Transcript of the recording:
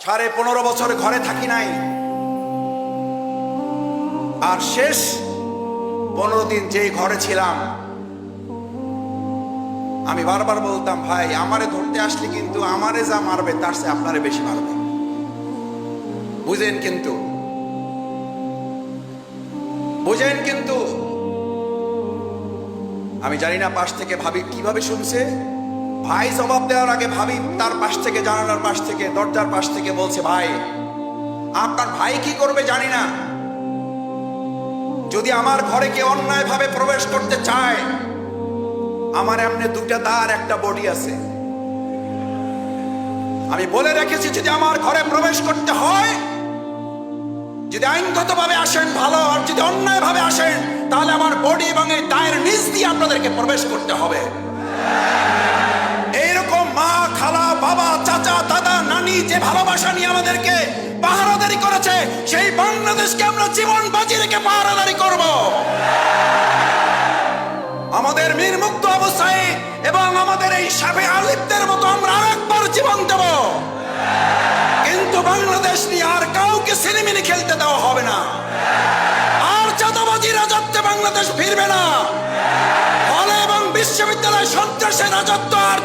15.5 বছর ঘরে থাকি নাই, আর শেষ 15 দিন যেই ঘরে ছিলাম, আমি বারবার বলতাম, ভাই আমারে ধরতে আসলে কিন্তু আমারে যা মারবে তার চেয়ে আপনারে বেশি মারবে। বুঝেন কিন্তু, বুঝেন কিন্তু। আমি জানি না পাশ থেকে ভাবি কিভাবে শুনছে। ভাই জবাব দেওয়ার আগে ভাবি তার পাশ থেকে, জানালার পাশ থেকে, দরজার পাশ থেকে বলছে, ভাই আপনার ভাই কি করবে জানি না, যদি আমার ঘরে কেউ অন্যায় ভাবে প্রবেশ করতে চায়, আমার এমনি 2টা দাঁড়, একটা বডি আছে। আমি বলে রেখেছি, যদি আমার ঘরে প্রবেশ করতে হয়, যদি আইনগত ভাবে আসেন ভালো, আর যদি অন্যায় ভাবে আসেন তাহলে আমার বডি এবং এই দায়ের নিচ দিয়ে আপনাদেরকে প্রবেশ করতে হবে। এইরকম মা, খালা, বাবা, চাচা, দাদা, নানি যে ভালোবাসা নিয়ে আমাদেরকে পাহারাদারি করেছে, সেই বাংলাদেশকে আমরা জীবন বাজি রেখে পাহারাদারি করব। আমাদের মীর মুগ্ধ আবু সাঈদ এবং আমাদের এই সাবে আলিফদের মতো আমরা আরেকবার জীবন দেব, কিন্তু বাংলাদেশ নিয়ে আর কাউকে সিনেমিনি খেলতে দেওয়া হবে না। আর চাঁদাবাজি রাজত্বে বাংলাদেশ ফিরবে না। হলে এবং বিশ্ববিদ্যালয় সন্ত্রাসের রাজত্ব আর